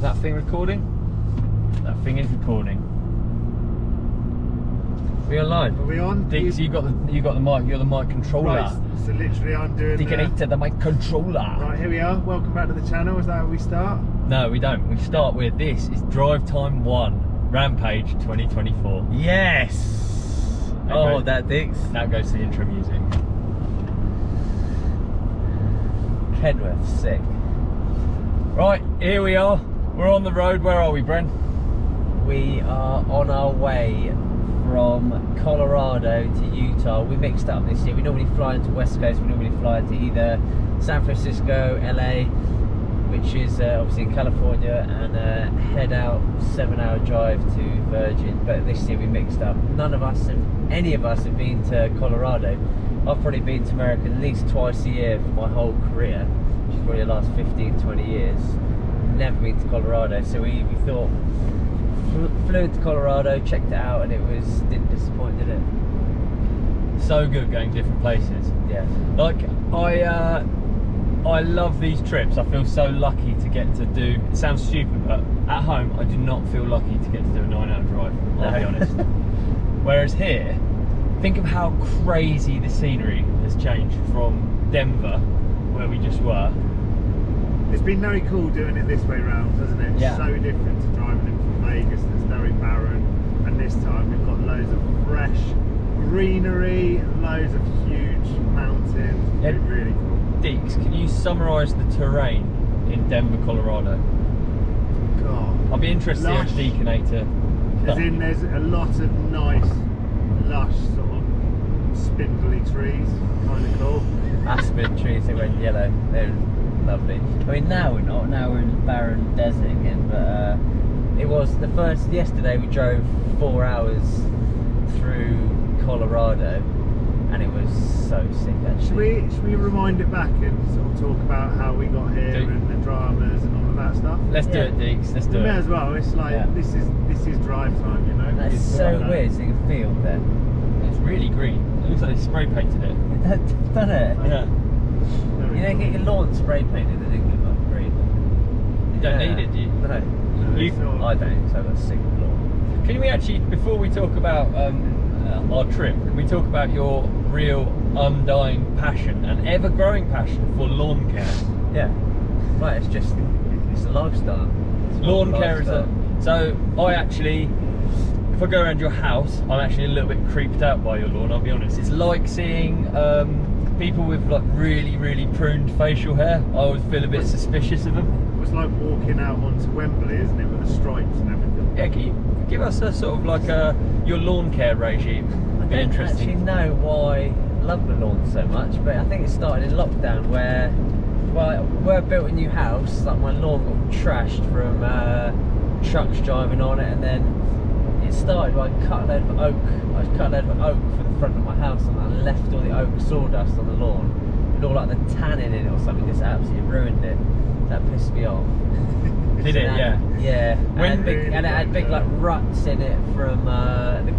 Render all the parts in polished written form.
Is that thing recording? That thing is recording. We are live. Are we on? Dix, you got the mic. You're the mic controller. Right, so literally I'm doing Deakin the mic controller. Right, here we are. Welcome back to the channel. Is that how we start? No, we don't. We start with this. It's Drivetime 1 Rampage 2024. Yes. That Dix. That goes to the intro music. Kenworth, sick. Right, here we are. We're on the road. Where are we, Bren? We are on our way from Colorado to Utah. We mixed up this year. We normally fly into West Coast. We normally fly into either San Francisco, LA, which is obviously in California, and head out 7-hour drive to Virgin. But this year we mixed up. Any of us have been to Colorado. I've probably been to America at least twice a year for my whole career, which is probably the last 15-20 years. Never been to Colorado, so we thought, flew into Colorado, checked it out, and didn't disappoint, did it? So good going different places. Yeah. Like I love these trips. I feel so lucky to get to do. It sounds stupid, but at home I do not feel lucky to get to do a 9-hour drive. I'll be honest. Whereas here, think of how crazy the scenery has changed from Denver, where we just were. It's been very cool doing it this way round, hasn't it? It's Yeah. so different to driving in from Vegas that's very barren, and this time we've got loads of fresh greenery, loads of huge mountains. It's been really cool. Deeks, can you summarise the terrain in Denver, Colorado? God. I'll be interested to Lush. see Deakinator. As in, there's a lot of nice, lush, sort of spindly trees, kind of cool. Aspen trees, they went yellow. They're lovely. I mean, now we're not. Now we're in barren desert again. But it was yesterday we drove 4 hours through Colorado, and it was so sick actually. Should we rewind it back and sort of talk about how we got here and the dramas and all of that stuff? Let's do it, Deeks. Let's do We may it. as well. It's like this is drive time, you know. That's so weird. So you can feel that. It's really green. It looks like they spray painted it. Done it? Yeah. You don't get your lawn spray painted in England like green. You don't need it, do you? No. I don't, so I've got a sick lawn. Can we actually, before we talk about our trip, can we talk about your real undying passion and ever-growing passion for lawn care? Yeah. Right, it's a lifestyle. Lawn care is so I actually, if I go around your house, I'm actually a little bit creeped out by your lawn, I'll be honest. It's like seeing people with like really pruned facial hair. I always feel a bit suspicious of them. It's like walking out onto Wembley, isn't it, with the stripes and everything? Yeah, can you give us a sort of like your lawn care regime? I don't actually know why I love the lawn so much, but I think it started in lockdown where I built a new house, like my lawn got trashed from trucks driving on it, and then it started by I cut a load of oak for the front of my house, and I left all the oak sawdust on the lawn, and all like the tannin in it or something just absolutely ruined it. That pissed me off. Did it? Yeah. Yeah. And it had big like ruts in it from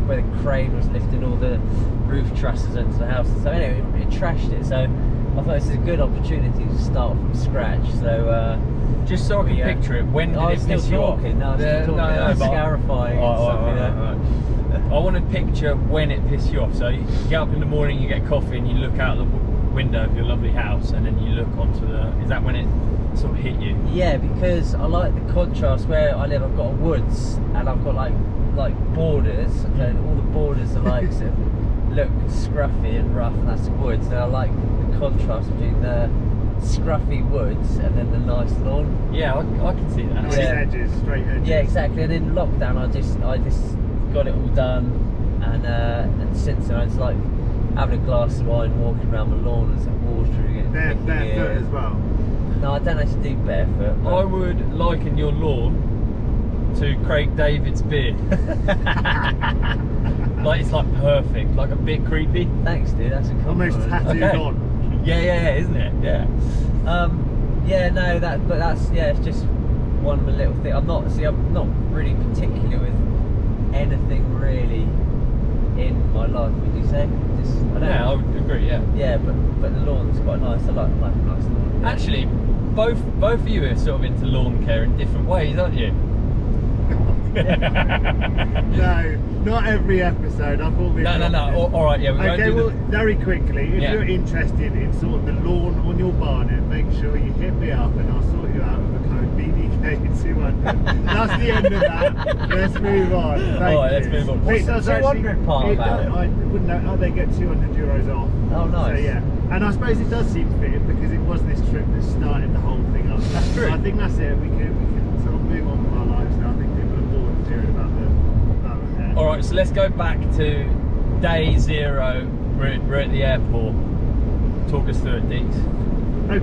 where the crane was lifting all the roof trusses into the house. So anyway, it trashed it. So I thought this is a good opportunity to start from scratch. So just so I can picture it, when did it piss you off? No, I was still talking. I was scarifying and stuff, you know. I want to picture when it pissed you off. So you get up in the morning, you get coffee, and you look out the window of your lovely house, and then you look onto is that when it sort of hit you? Yeah, because I like the contrast. Where I live, I've got woods, and I've got like borders, and all the borders are like sort of look scruffy and rough, and that's the woods. And I like the contrast between the scruffy woods and then the nice lawn. Yeah, I can see that. Nice edges, straight edges. Yeah, exactly. And in lockdown, I just got it all done, and since then I just like having a glass of wine, walking around the lawn and sort of watering it. Barefoot as well. No, I don't actually do barefoot. I would liken your lawn to Craig David's beard. Like it's like perfect, like a bit creepy. Thanks, dude. That's a compliment. Almost tattooed on. Yeah, isn't it? Yeah. Yeah, no, it's just one little thing. I'm not really particular with anything really in my life. Would you say? I would agree. Yeah. Yeah, but the lawn's quite nice. I like a nice lawn. Actually, both of you are sort of into lawn care in different ways, aren't you? No, not every episode. I thought we. No. All right, yeah. Okay, well, very quickly, if Yeah. you're interested in sort of the lawn on your barnet, make sure you hit me up and I'll sort you out with a code BDK200. That's the end of that. Let's move on. Thank All right, you. let's move on. It does 200 part it about does, it? I wouldn't know. Oh, they get 200 euros off. Oh, nice. So yeah, and I suppose it does seem fitting because it was this trip that started the whole thing up. That's true. So I think that's it. We can sort of move on with our lives now. I think people are bored of hearing about the hair. All right, so let's go back to day 0. We're at the airport. Talk us through it, Deeks.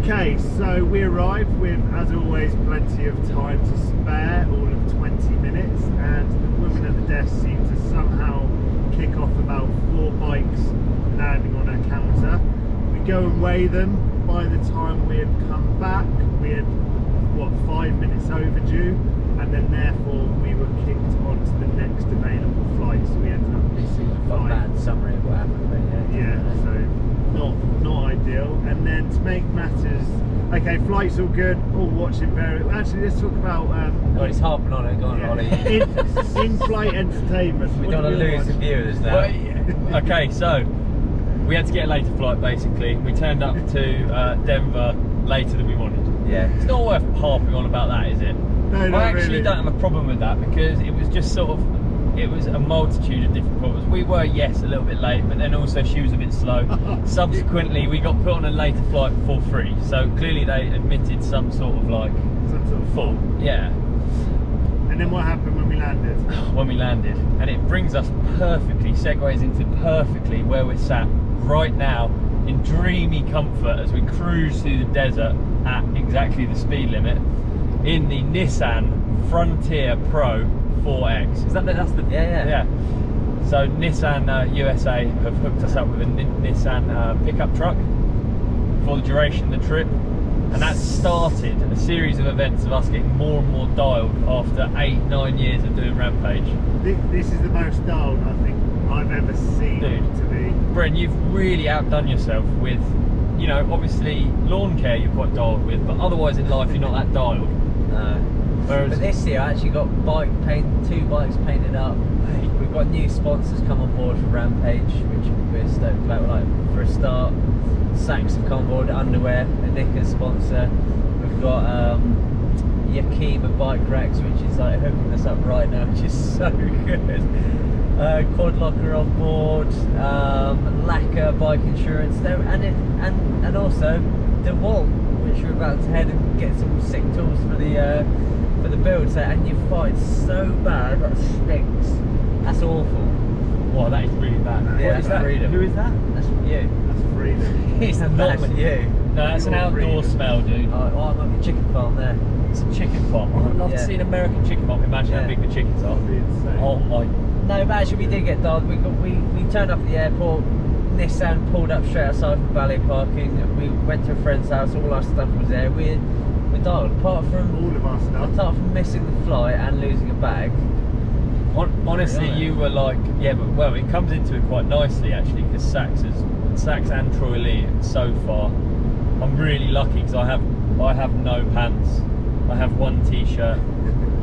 Okay, so we arrived with, as always, plenty of time to spare, all of 20 minutes, and the woman at the desk seemed to somehow kick off about 4 bikes landing on her counter. We go and weigh them. By the time we had come back, we had, what, 5 minutes overdue, and then therefore we were kicked onto the next available flight, so we ended up missing the Got a flight. bad summary of what happened, but yeah. Yeah, so not ideal. And then to make matters, okay, flight's all good, all watching very. Actually, let's talk about. God, he's harping on it. Go on, yeah, Ollie. in-flight entertainment. We What don't want do to we lose the watch? viewers now. Well, yeah. Okay, so we had to get a later flight. Basically, we turned up to Denver later than we wanted. Yeah. It's not worth harping on about that, is it? No, I not actually really. don't have a problem with that because it was just sort of, it was a multitude of different problems. We were, yes, a little bit late, but then also she was a bit slow. Subsequently, we got put on a later flight for free, so clearly they admitted some sort of like Some sort of fault. Yeah, And then what happened when we landed? when we landed, and it brings us perfectly, segues into perfectly where we're sat right now in dreamy comfort as we cruise through the desert at exactly the speed limit in the Nissan Frontier Pro 4X. Is that's the Yeah. So Nissan USA have hooked us up with a Nissan pickup truck for the duration of the trip, and that started a series of events of us getting more and more dialed after 8-9 years of doing Rampage. This is the most dialed I think I've ever seen Dude. it to be. Bren, you've really outdone yourself with, you know, obviously lawn care you're quite dialed with, but otherwise in life you're not that dialed. No. Whereas, But this year I actually got 2 bikes painted up. We've got new sponsors come on board for Rampage, which we're stoked about. Like, for a start, Saks have come on board, underwear, a Knickers sponsor. We've got Yakima Bike Racks, which is like hooking us up right now, which is so good. Quad Locker on board, Lacquer bike insurance, and also DeWalt, which we're about to head and get some sick tools for the build. So, and you fight so bad that stinks. That's awful. wow, that is really bad. Yeah, What is that? freedom. Who is that? That's from you. That's freedom. It's not not for you. No, that's an Your outdoor freedom. smell, dude. Oh, I might be chicken farm there. It's a chicken farm. I'd love to Yeah. see an American chicken farm. Imagine how Yeah. big the chickens are. That'd be insane. Oh my. No, but actually we did get dialed. We turned up at the airport. Nissan pulled up straight outside from valet parking. We went to a friend's house. All our stuff was there. We're dialed. Apart from All of our stuff. missing the flight and losing a bag. Honestly, Yeah. you were like, yeah, but well, it comes into it quite nicely actually, because Saks and Troy Lee so far. I'm really lucky because I have no pants. I have one t-shirt.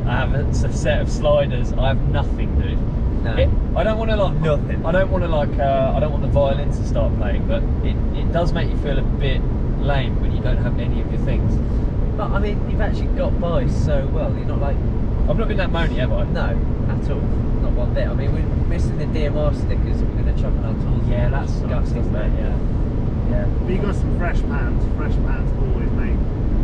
I have a set of sliders. I have nothing, dude. No. I don't want to like Nothing. I don't want to like. I don't want the violins to start playing, but it does make you feel a bit lame when you don't have any of your things. But I mean, you've actually got by so well. You're not like, I've not been that moany, have I? no, at all. Not one bit. I mean, we're missing the DMR stickers that we're going to chuck on our tools. Yeah, that's disgusting, disgusting, mate. yeah. Yeah. But you got some fresh pants. Fresh pants always make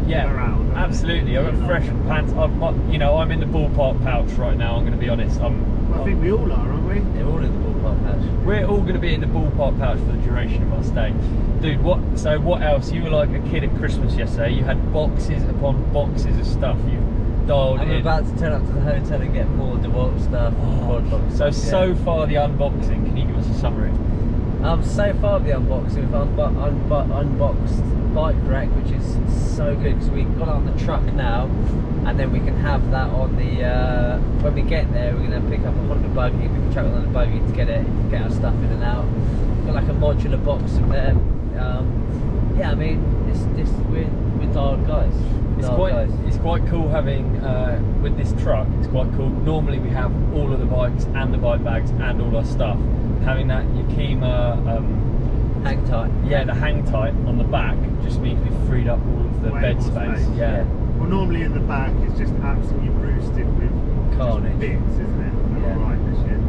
Yeah, morale, don't they? absolutely. I've got fresh pants. I'm in the ballpark pouch right now. I'm going to be honest. Well, I think we all are, aren't we? They're all in the ballpark patch. We're all going to be in the ballpark pouch for the duration of our stay, dude. What else? You were like a kid at Christmas yesterday. You had boxes upon boxes of stuff. You dialed I'm in. about to turn up to the hotel and get more DeWalt stuff. Quad lock So stuff, yeah. far the unboxing. Can you give us a summary? So far the unboxing, we've unboxed bike rack, which is so good because we've got it on the truck now, and then we can have that on the when we get there. We're going to pick up a Honda buggy, we can chuck it on the buggy to get our stuff in and out. Got like a modular box from there. Yeah, I mean, we're dialed guys. It's quite cool having with this truck. It's quite cool. Normally we have all of the bikes and the bike bags and all our stuff. Having that Yakima hang tight. Yeah, the hang tight on the back just means we've freed up all of the Way bed more space. space. Yeah. Well, normally in the back it's just absolutely roosted with Carnage. bits, isn't it? Yeah. All right, this year.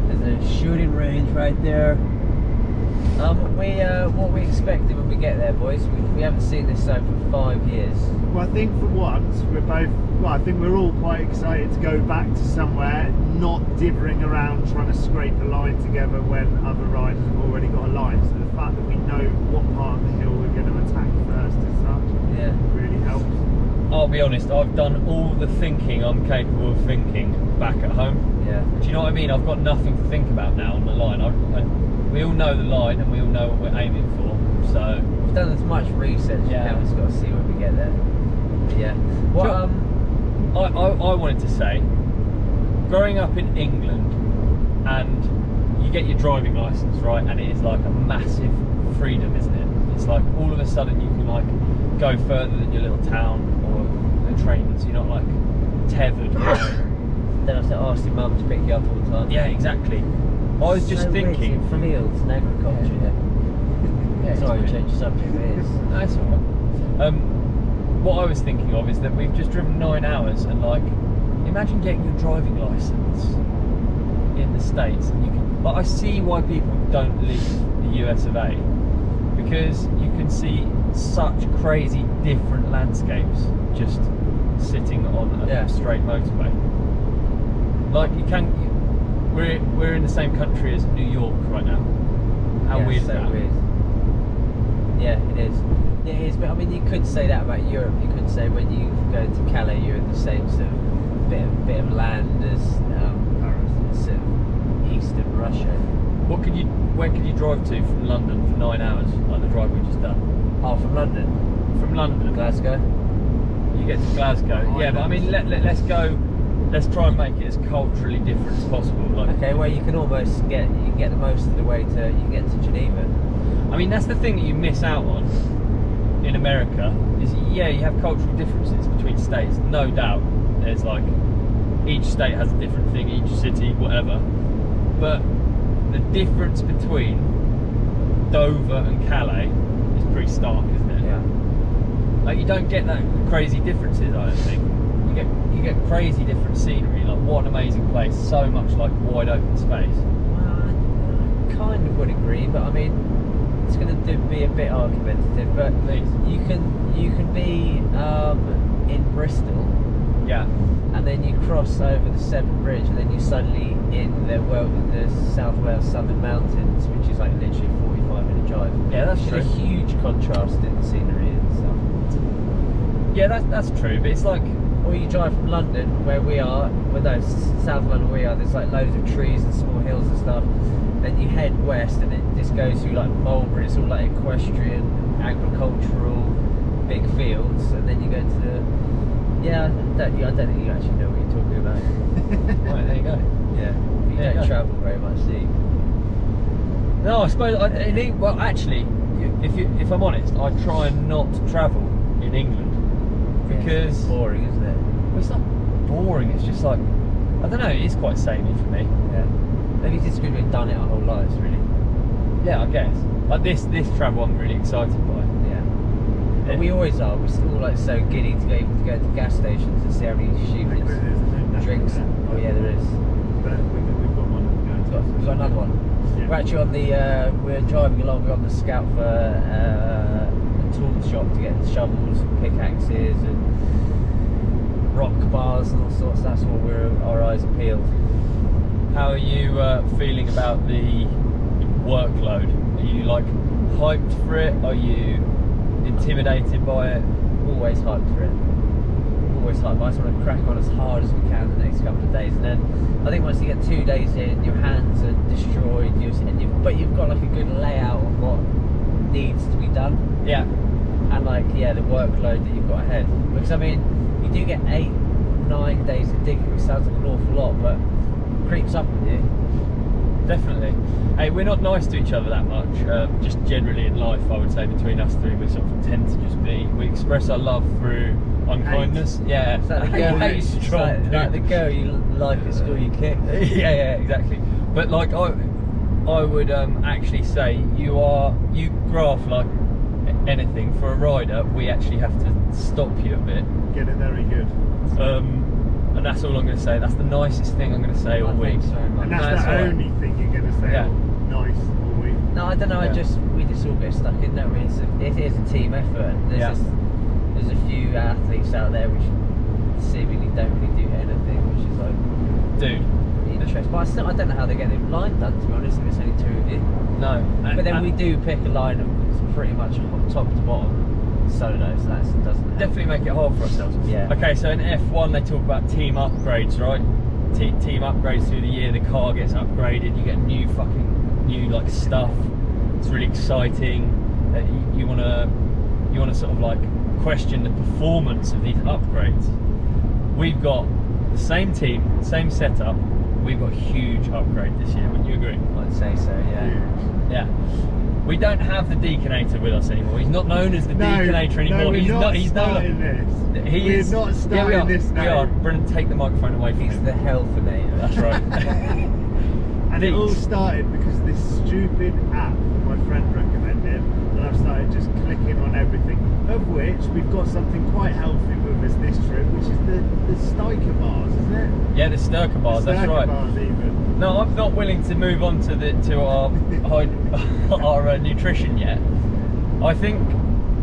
There's a shooting range right there. What we expected when we get there, boys? We haven't seen this zone for 5 years. Well, I think for once I think we're all quite excited to go back to somewhere, not dithering around trying to scrape a line together when other riders have already got a line. So the fact that we know what part of the hill we're going to attack first as such, really helps. I'll be honest, I've done all the thinking I'm capable of thinking back at home. Yeah. Do you know what I mean? I've got nothing to think about now on the line. We all know the line and we all know what we're aiming for. So we've done as much research as we can. We've just got to see when we get there. But yeah. What I wanted to say, growing up in England, and you get your driving license, right? And it is like a massive freedom, isn't it? It's like all of a sudden you can like go further than your little town or the train, so you're not like tethered. Don't have to ask your mum to pick you up all the time. Yeah, exactly. I was just thinking from fields and agriculture. Yeah. Sorry, change the subject. It is. That's all right. What I was thinking of is that we've just driven 9 hours, and like, imagine getting your driving license in the States, and you can. Like, I see why people don't leave the US of A, because you can see such crazy different landscapes just sitting on a straight motorway. Like you can. We're in the same country as New York right now. How weird is that? Weird. Yeah, it is. It is, but I mean, you could say that about Europe. You could say when you go to Calais, you're in the same sort of bit of land as sort of eastern Russia. Where could you drive to from London for 9 hours, like the drive we just done? Oh, from London. From London. Glasgow. You get to Glasgow. Yeah, but I mean, let's go. Let's try and make it as culturally different as possible. Like, okay, well you can almost get the most of the way to to Geneva. I mean, that's the thing that you miss out on in America is you have cultural differences between states, no doubt. There's like each state has a different thing, each city, whatever. But the difference between Dover and Calais is pretty stark, isn't it? Yeah. Like you don't get that crazy differences, I don't think. You get crazy different scenery. Like what an amazing place! So much like wide open space. Well, I kind of would agree, but I mean, it's going to be a bit argumentative. But you can be in Bristol, and then you cross over the Severn Bridge, and then you're suddenly in the South Wales Southern Mountains, which is like literally a 45-minute drive. Yeah, that's true. A huge contrast in the scenery and stuff. Yeah, that's true. But it's like. Or you drive from London, where we are, South London where we are, there's like loads of trees and small hills and stuff. Then you head west and it just goes through like Marlborough, it's all like equestrian, agricultural, big fields. And then you go to the, I don't think you actually know what you're talking about. Right, there you go. Yeah, you don't travel very much, do you? No, I suppose, well actually, if I'm honest, I try and not travel in England. Because it's boring, isn't it? Well, it's not boring. It's just like I don't know. It is quite samey for me. Yeah. Maybe it's just because we've done it our whole lives, really. Yeah, I guess. Like this travel, I'm really excited by. Yeah. But we always are. We're still like so giddy to go to gas stations and see how many stupid drinks. Oh yeah, there is. But we've got one going. We've got another one. Yeah. We're actually on the. We're driving along. We're on the scout for. Tool shop to get shovels, pickaxes and rock bars and all sorts. That's what our eyes are peeled. How are you feeling about the workload? Are you like hyped for it? Are you intimidated by it? Always hyped for it. Always hyped. I just want to crack on as hard as we can the next couple of days, and then I think once you get 2 days in, your hands are destroyed. But you've got like a good layout of what needs to be done. Yeah. And like the workload that you've got ahead. Because I mean, you do get 8-9 days of digging, which sounds like an awful lot, but it creeps up with you. definitely. Hey, we're not nice to each other that much, just generally in life, I would say, between us three, we sort of tend to just be, we express our love through unkindness. Hate. Yeah, It's like the girl, hate strong, like the girl you like at school you kick. yeah, exactly. But like I would actually say you graph like anything. For a rider, we actually have to stop you a bit. Get it very good. And that's all I'm going to say. That's the nicest thing I'm going to say all week. And that's the only thing you're going to say. Yeah. Nice all week. No, I don't know. Yeah. We just all get stuck in, don't we? It is a team effort. There's a few athletes out there which seemingly don't really do anything, which is like, Dude, interesting. But I don't know how they get the line done, to be honest, if it's only two of you. no. But then we do pick a line that's pretty much top to bottom solo, so that doesn't help. Definitely make it hard for ourselves. Yeah. Okay, so in F1 they talk about team upgrades, right? Team upgrades through the year. The car gets upgraded. You get new like stuff. It's really exciting. You wanna sort of like question the performance of these upgrades. We've got the same team, same setup. We've got a huge upgrade this year. Wouldn't you agree? I'd say so, yeah. Yeah. We don't have the Deakinator with us anymore. He's not known as the Deakinator anymore. No, we're he's not he's starting this. He's not starting this now. We are. Brendan, take the microphone away from He's him. the healthinator. That's right. And it all started because of this stupid app that my friend recommended, and I've started just clicking on everything, of which we've got something quite healthy with us this trip, which is the Stiker bars, isn't it? Yeah, the Sturker bars, The that's Sturker right. bars even. No, I'm not willing to move on to our nutrition yet. I think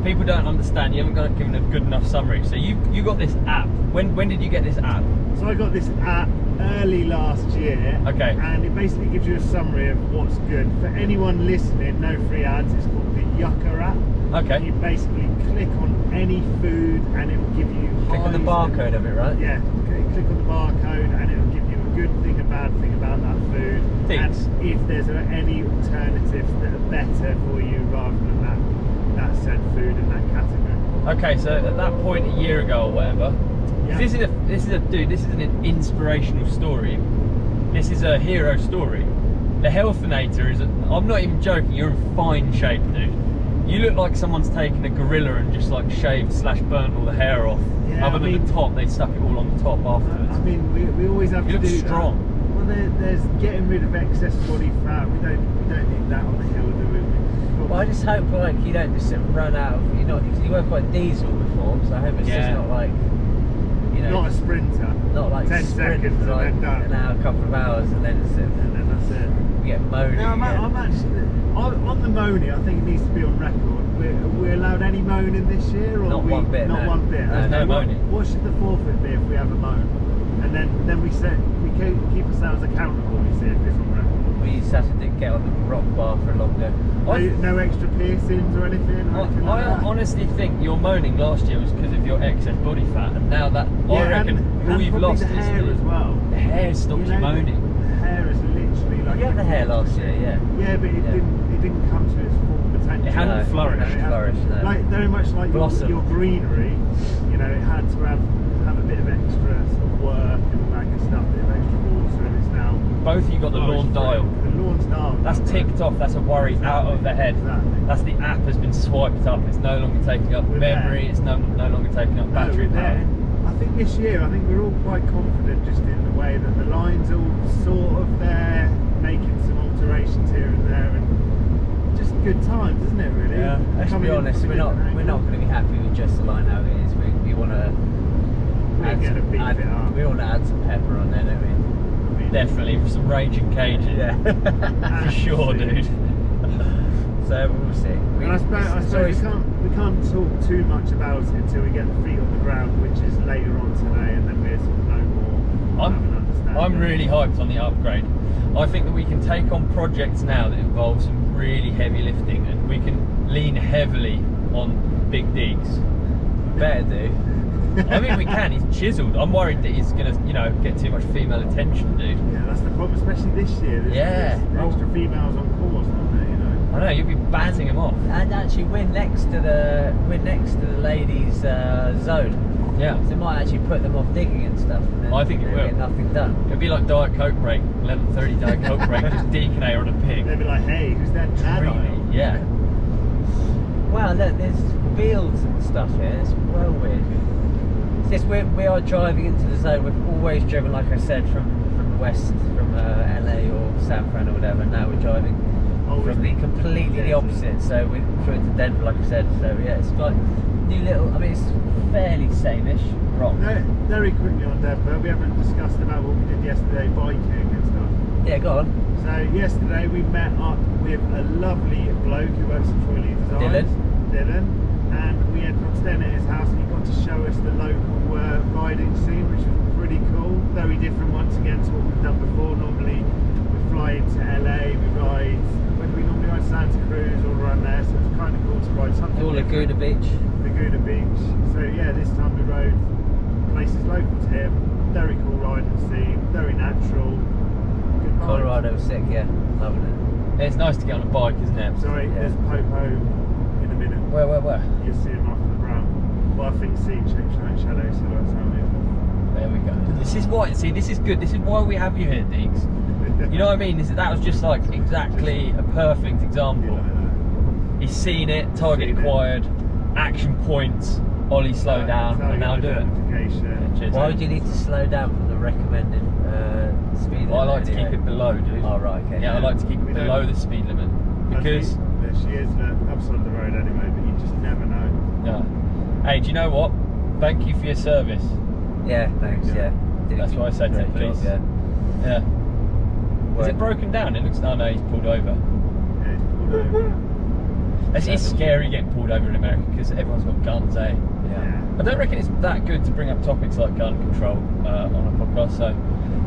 people don't understand. You haven't given a good enough summary. So you got this app. When did you get this app? So I got this app early last year. Okay. And it basically gives you a summary of what's good. For anyone listening, no free ads, it's called the Yucca app. Okay. You basically click on any food and it will give you Click on the barcode of it, right? Yeah, click on the barcode and it will give you a good thing, a bad thing about that food. Thanks. And if there's any alternatives that are better for you rather than that said food in that category. Okay, so at that point a year ago or whatever, Yeah. this isn't an inspirational story. This is a hero story. The Healthinator is. I'm not even joking. You're in fine shape, dude. You look like someone's taken a gorilla and just like shaved / burnt all the hair off. Yeah, Other than the top, they stuck it all on the top afterwards. I mean, we always have You to look do strong. that. Well, there's getting rid of excess body fat. We don't need that on the hill, do we? Well, I just hope like you don't just run out of, because you were quite diesel before, so I hope it's just not like, not a sprinter. not like 10 sprint seconds for like and then done. an hour, a couple of hours, and then And then that's it. you get moaning. No, again. I'm actually on the moaning. I think it needs to be on record. We're allowed any moaning this year, or Not one bit, Not no. one bit. No, Okay, no what- moaning. What should the forfeit be if we have a moan? And then we keep ourselves accountable. We see if it's on record. We just have to get on the rock bar for longer. No extra piercings or anything. Or anything like I that? honestly think your moaning last year was because of your excess body fat, and now that I reckon and all you've probably lost the is hair as well. the hair stopped you moaning. The hair is literally like. You had the hair last year, yeah. Yeah, but it didn't come to its full potential. It hadn't flourished. It hadn't flourished, no. Like very much like Blossom. your greenery, it had to have a bit of extra sort of work and all that good stuff, a bit of extra water, and it's now. Both of you got the lawn dial. The lawn's dialed. That's ticked off. That's a worry out of the head. Exactly. That's the app has been swiped up. It's no longer taking up We're memory. there. It's no longer taking up battery No, we're power. there. I think this year, we're all quite confident just in the way that the line's all sort of there, making some alterations here and there, and just good times, isn't it? Really. Yeah. Let's Coming be in honest, from a we're not different going to be happy with just the line how it is. We want to. We're gonna beef it up. We want to add some pepper on there, don't we? Definitely with some raging cages. Yeah. For sure, dude. So we'll see. And I suppose we can't talk too much about it until we get the feet on the ground, which is later on today, and then we're sort of know more. have an understanding. I'm really hyped on the upgrade. I think that we can take on projects now that involve some really heavy lifting, and we can lean heavily on big digs. Better do. I mean, we can. He's chiselled. I'm worried that he's gonna, get too much female attention, dude. Yeah, that's the problem, especially this year. There's extra females on course, aren't there? I know, you'll be batting him off. And actually, we're next to the ladies' zone. Yeah. So it might actually put them off digging and stuff. And then I think it will. get nothing done. It'd be like Diet Coke break, 11:30 Diet Coke break, just Deakin on a pig. They'd be like, hey, who's that dad Really? aisle? Yeah. Wow, look, there's fields and stuff here. It's well weird. It's just we are driving into the zone. We've always driven, like I said, from west, from LA or San Fran or whatever. Now we're driving from the completely the opposite. So we flew into Denver, like I said. So yeah, it's like new little. I mean, it's fairly same-ish rock. Very quickly on Denver, we haven't discussed about what we did yesterday, biking and stuff. Yeah, go on. So yesterday we met up with a lovely bloke who works at Troy Lee Designs, Dylan, and we had from staying at his house, and he got to show us the local riding scene, which was pretty cool. Very different once again to what we've done before. Normally we fly into LA, we ride, when we normally ride Santa Cruz or around there, so it's kind of cool to ride something Or Laguna Beach. Laguna Beach. So yeah, this time we rode places local to him. Very cool riding scene, very natural. Good vibes. Colorado was sick, yeah, loving it. It's nice to get on a bike, isn't it? Sorry, Yeah. there's Popo in a minute. Where? You'll see him after the brown. Well, I think seat change shadow, so that's how it There we go. This is why, see, this is good. This is why we have you here, Deeks. You know what I mean? That was just like exactly a perfect example. He's seen it, target acquired, action points, Ollie slow down, and now do it. Yeah, cheers, Why mate. would you need to slow down from the recommended speed limit? Well, I like to anyway? keep it below, dude. Oh, right, okay. Yeah, I like to keep it We below don't- the speed limit because. There she is, upside of the road anyway, but you just never know. Yeah. Hey, do you know what? Thank you for your service. Yeah, thanks, yeah. Did a That's what I said to great the police. job, Yeah. Is Work- it broken down? It looks. Oh no, he's pulled over. Yeah, it's pulled over. It's scary getting pulled over in America because everyone's got guns, eh? Yeah. I don't reckon it's that good to bring up topics like gun control on a podcast. So,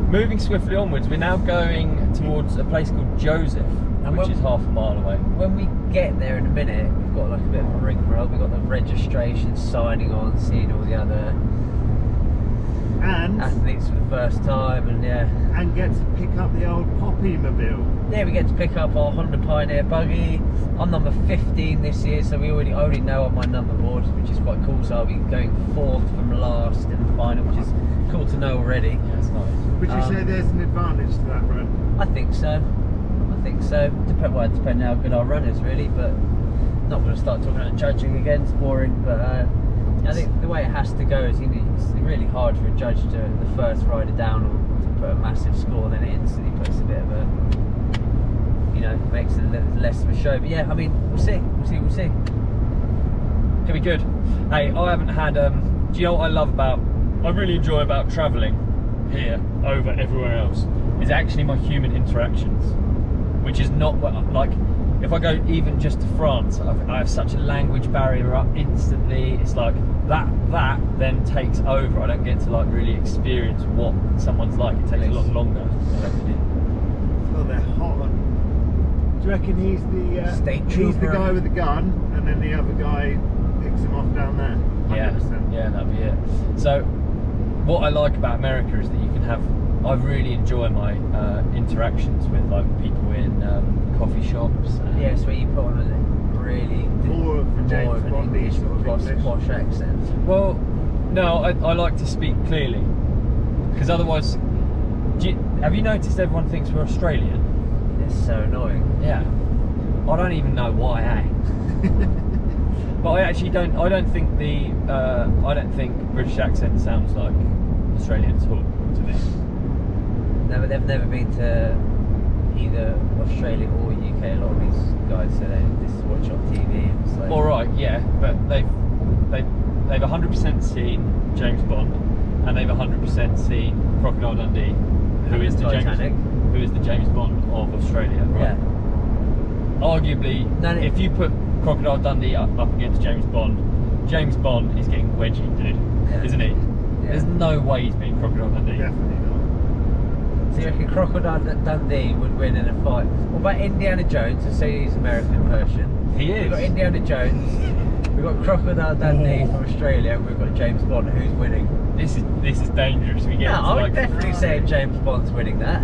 moving swiftly onwards, we're now going towards a place called Joseph, And which when- is half a mile away. When we get there in a minute, we've got like a bit of a rigmarole. We've got the registration, signing on, seeing all the other And athletes for the first time, and yeah. and get to pick up the old Poppy-mobile. Yeah, we get to pick up our Honda Pioneer buggy. I'm number 15 this year, so I already know on my number board, which is quite cool. So I'll be going 4th from last in the final, which is cool to know already. Yeah, it's nice. Would you say there's an advantage to that, Brent? I think so. Depending how good our run is, really. But not going to start talking about judging again. It's boring. But I think the way it has to go is it's really hard for a judge to the first rider down or to put a massive score, then it instantly puts a bit of a, makes it less of a show. But yeah, I mean, we'll see. Could be good. Hey, I haven't had. Do you know what I really enjoy about travelling here over everywhere else is actually my human interactions, which is not like if I go even just to France, I have such a language barrier up instantly. It's like that then takes over. I don't get to like really experience what someone's like. It takes a lot longer. Oh, they're hot. Do you reckon he's the State he's the trooper. guy with the gun, and then the other guy picks him off down there? 100%. Yeah, that'd be it. So, what I like about America is that you can have. I really enjoy my interactions with like people in coffee shops. Yeah, so you put on a really More of a James of an Bondy English sort of English. posh accent. Well, no, I like to speak clearly because otherwise, have you noticed everyone thinks we're Australian? It's so annoying. Yeah, I don't even know why, eh? But I actually don't. I don't think British accent sounds like Australian at all to me. No, but they've never been to either Australia or UK. A lot of these guys say they just watch on TV. And it's like, All right, yeah, but they've 100% seen James Bond, and they've 100% seen Crocodile Dundee, who is the James Bond of Australia, right? Yeah. Arguably, if you put Crocodile Dundee up against James Bond is getting wedgie, dude, isn't he? Yeah. There's no way he's beating Crocodile Dundee. Definitely not. So you reckon Crocodile Dundee would win in a fight? What about Indiana Jones? Let's say he's American version. He is. We've got Indiana Jones. We've got Crocodile Dundee from Australia. And we've got James Bond. Who's winning? This is dangerous. We get No, into I would like definitely say James Bond's winning that.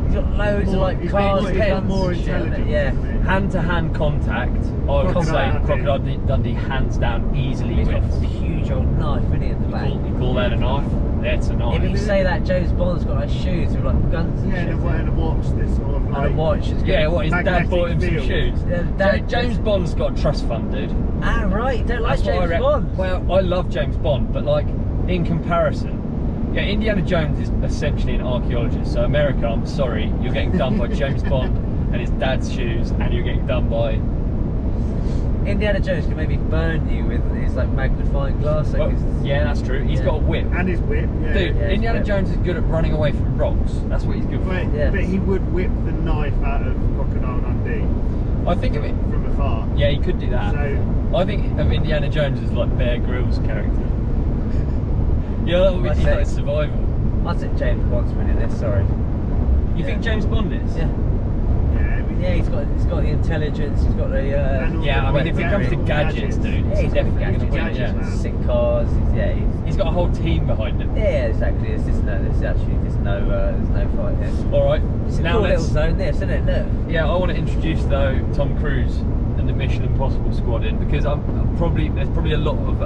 he's got loads of like cars, guns, more and shit. intelligence, Yeah. isn't it? Hand-to-hand contact, I would say Crocodile Dundee hands down easily He's got wins. a huge old knife, isn't he, in the back? You call that a knife? That's a knife. If you say that, James Bond's got like shoes with like guns and Yeah, shit. and a watch this sort of like. And a watch. Yeah, what, his dad magnetic bought him some field. shoes? Yeah, James Bond's got a trust fund, dude. Ah, right, you don't like That's what I James reckon. Bond. Well, I love James Bond, but like, in comparison, yeah, Indiana Jones is essentially an archaeologist. So America, I'm sorry, you're getting done by James Bond and his dad's shoes, and you're getting done by... Indiana Jones can maybe burn you with his like magnifying glass. Like Well, yeah, that's true. He's got a whip. And his whip, yeah. Dude, Yeah, Indiana his whip. Jones is good at running away from rocks. That's what he's good for. But he would whip the knife out of Crocodile Dundee I think of it... from afar. Yeah, he could do that. So I think of Indiana Jones as like Bear Grylls' character. Yeah, that would be That's like it. survival. I think James Bond's winning this. Sorry. You think James Bond is? Yeah. Yeah, he's got the intelligence. He's got the. Yeah, I mean, if it comes to gadgets, dude, Yeah, he's he's got definitely going to win it. gadgets, Yeah. man. sick cars. He's got a whole team behind him. Yeah, exactly. There's no fight here. All right, It's a now cool little let's. zone, this, isn't it? Look. Yeah, I want to introduce though Tom Cruise and the Mission Impossible squad in, because there's probably a lot of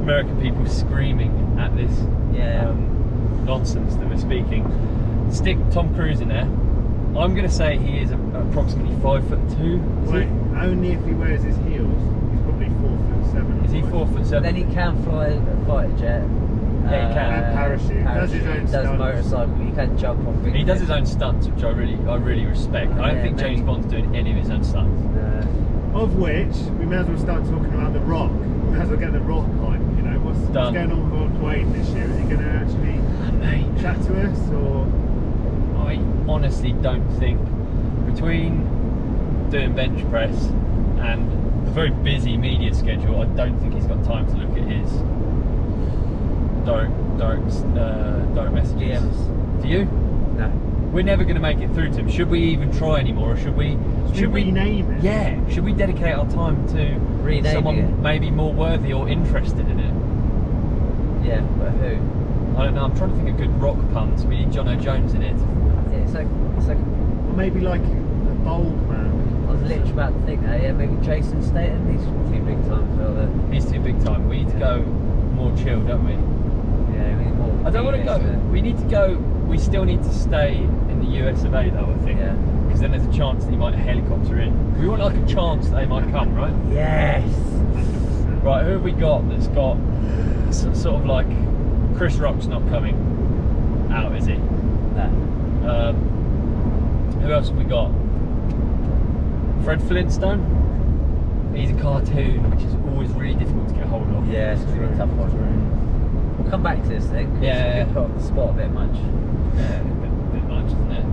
American people screaming at this Yeah. nonsense that we're speaking. Stick Tom Cruise in there. I'm going to say he is approximately 5'2". Is Well, he? only if he wears his heels. He's probably 4'7". Is he 4'7"? Then he can fly a fighter jet. Yeah, he can. And parachute. Does his own Does stunts. motorcycle. He can jump off. big He does his things. own stunts, which I really respect. I don't Yeah, think James maybe. Bond's doing any of his own stunts. Of which, we may as well start talking about The Rock. We may as well get The Rock hype, you know. What's Done. going on with old Dwayne this year? Is he going to actually Mate, chat to us, or...? I honestly don't think, between doing bench press and a very busy media schedule, I don't think he's got time to look at his direct messages. DMs. Do you? No. We're never going to make it through to him. Should we even try anymore, or should we rename it? Yeah. Should we dedicate our time to Renaming someone it. maybe more worthy or interested in it? Yeah, but who? I don't know. I'm trying to think of good rock puns. We need Jono Jones in it. Yeah, it's like. Or maybe like a bold man. I was literally about to think that. Yeah, maybe Jason Statham. He's too big time for the. He's too big time. We need to go more chill, don't we? Yeah, we need more. I don't want to go. We need to go. We still need to stay in the US of A though, I think. Yeah. Because then there's a chance that he might helicopter in. We want like a chance that they might come, right? Yes. 100%. Right, who have we got that's got sort of like Chris Rock's not coming out, is he? No. Who else have we got? Fred Flintstone. He's a cartoon, which is always really difficult to get hold of. Yeah, it's a tough one. We'll come back to this thing. 'Cause Yeah. We've been put on the spot a bit much. Yeah, a bit much, isn't it?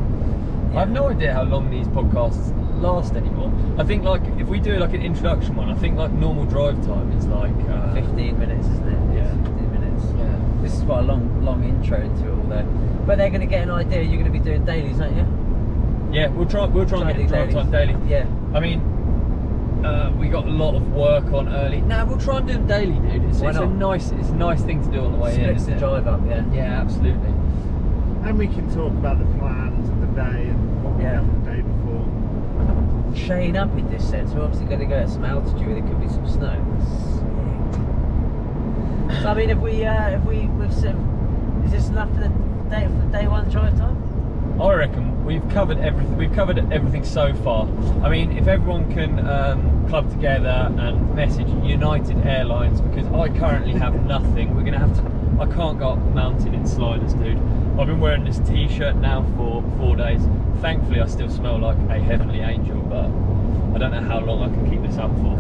I have no idea how long these podcasts last anymore. I think like if we do like an introduction one, I think like normal drive time is like 15 minutes, isn't it? Yeah. 15 minutes. Yeah. This is quite a long intro into it all though. But they're going to get an idea. You're going to be doing dailies, aren't you? Yeah, we'll try and get drive time daily. Yeah. I mean, we got a lot of work on early. No, we'll try and do them daily, dude. It's a nice thing to do on the way in. Splits the drive up, yeah. Yeah, absolutely. And we can talk about the plans of the day and what we Yeah. done the day before. Chain up in this sense. We're obviously going to go at some altitude. There could be some snow. So I mean, we've said, is this enough for the day one drive time? I reckon we've covered everything. We've covered everything so far. I mean, if everyone can club together and message United Airlines, because I currently have nothing. We're gonna have to. I can't go up mountain in sliders, dude. I've been wearing this T-shirt now for 4 days. Thankfully, I still smell like a heavenly angel, but I don't know how long I can keep this up for.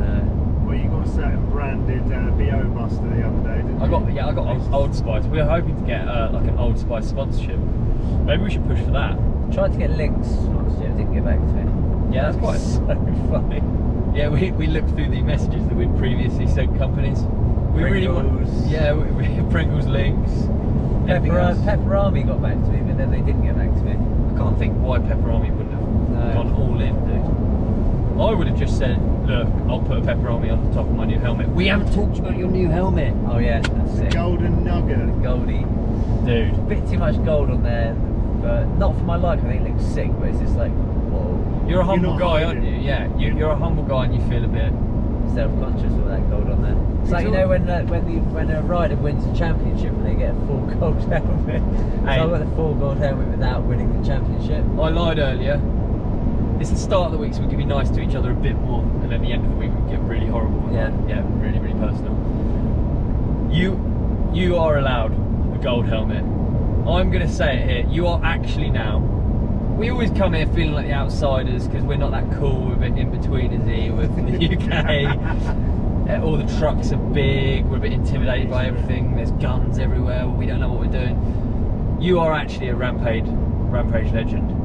Well, you got a certain branded BO Buster the other day, didn't you? I got Old Spice. We were hoping to get like an Old Spice sponsorship. Maybe we should push for that. Tried to get links. Obviously, I didn't get back to me. Yeah, that's quite so funny. Yeah, we looked through the messages that we'd previously sent companies. We really want, yeah, we Pringles links. Pepperami got back to me, but then they didn't get back to me. I can't think why Pepperami wouldn't have gone all in, dude. I would have just said, look, I'll put a Pepperami on the top of my new helmet. We haven't talked about your new helmet. Oh yeah, that's it. Golden Nugget. Goldie. Dude. Bit too much gold on there. not for my life. I think it looks sick, but it's just like, whoa. You're a humble not guy, hiding. aren't you? Yeah, you're a humble guy and you feel a bit Self-conscious with that gold on there. It's like, you know, when a rider wins a championship and they get a full gold helmet. So I got a full gold helmet without winning the championship. I lied earlier. It's the start of the week, so we can be nice to each other a bit more, and at the end of the week we get really horrible. Yeah. Yeah, really, really personal. You are allowed a gold helmet. I'm going to say it here. You are actually now. We always come here feeling like the outsiders because we're not that cool. We're a bit in between as here with the UK. All the trucks are big. We're a bit intimidated by everything. There's guns everywhere. We don't know what we're doing. You are actually a rampage legend.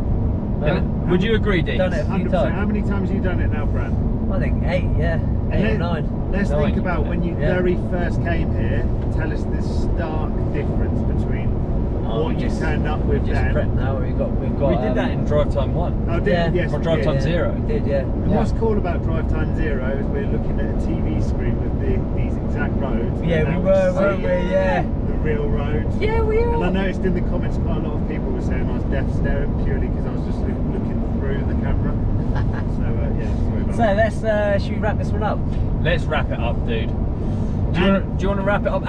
Would you agree, Dean? Done it a few 100%. times. How many times have you done it now, Brad? I think 8, yeah. 8 or 9. Let's Nine, think about when you very first came here. Tell us the stark difference between what you turned up with just then. prep now. We've got. We did that in Drivetime 1. Oh, did yes, Or we Drivetime did. 0. We did, yeah. And what's cool about Drivetime 0 is we're looking at a TV screen with these exact roads. Yeah, and we now were, see weren't we? Yeah. The real roads. Yeah, we are. And I noticed in the comments quite a lot of people were saying I was deaf staring purely because I was just looking through the camera. So yeah, sorry about So that. let's should we wrap this one up? Let's wrap it up, dude. Do you want to wrap it up?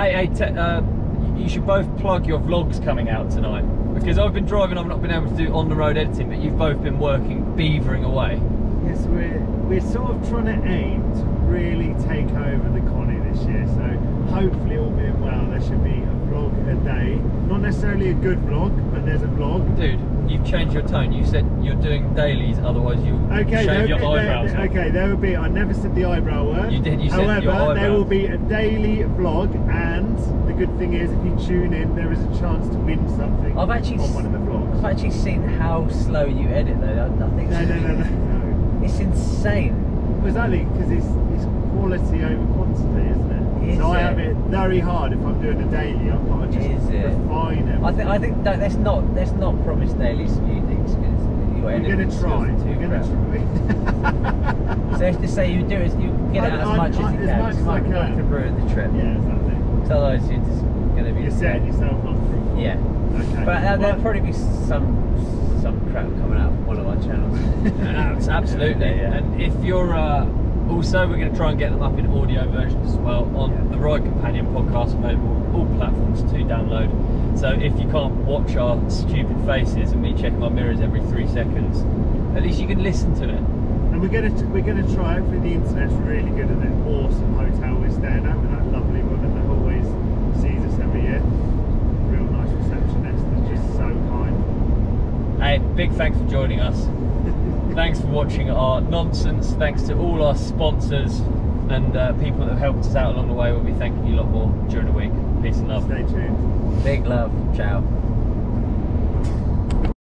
You should both plug your vlogs coming out tonight, because I've been driving, I've not been able to do on the road editing, but you've both been working, beavering away. Yes, we're sort of trying to aim to really take over the Connie this year. So hopefully, all being well, there should be a vlog a day. Not necessarily a good vlog, but there's a vlog. Dude, you've changed your tone. You said you're doing dailies, otherwise you'll shave your eyebrows off. Okay, there will be. I never said the eyebrow word. You did. You said your However, eyebrows. there will be a daily vlog, and the good thing is, if you tune in, there is a chance to win something. I've actually on one of the vlogs. I've actually seen how slow you edit though. I think No. it's insane. Exactly, because it's quality over quantity, isn't it? Is so I it? have it very hard if I'm doing a daily. I've got to just Is it? refine it. I think that let's not promise daily students because We're going to try. We're going to try. So let's just say you do it, you get out as much as you can. As much as I can. To ruin the trip. Yeah, exactly. Because otherwise you're just going to be. You're setting yourself up for a fall. Yeah. Okay. But there'll probably be some crap coming out of one of our channels. Absolutely. Yeah. And if you're also, we're going to try and get them up in audio versions as well on the Ride Companion podcast, available on all platforms to download. So if you can't watch our stupid faces and me checking my mirrors every 3 seconds, at least you can listen to it. And we're going to try. Hopefully the internet's really good at that awesome hotel we're staying at with that lovely woman that always sees us every year. Real nice receptionist that's just so kind. Hey, big thanks for joining us. Thanks for watching our nonsense. Thanks to all our sponsors and people that have helped us out along the way. We'll be thanking you a lot more during the week. Peace and love. Stay tuned. Big love. Ciao.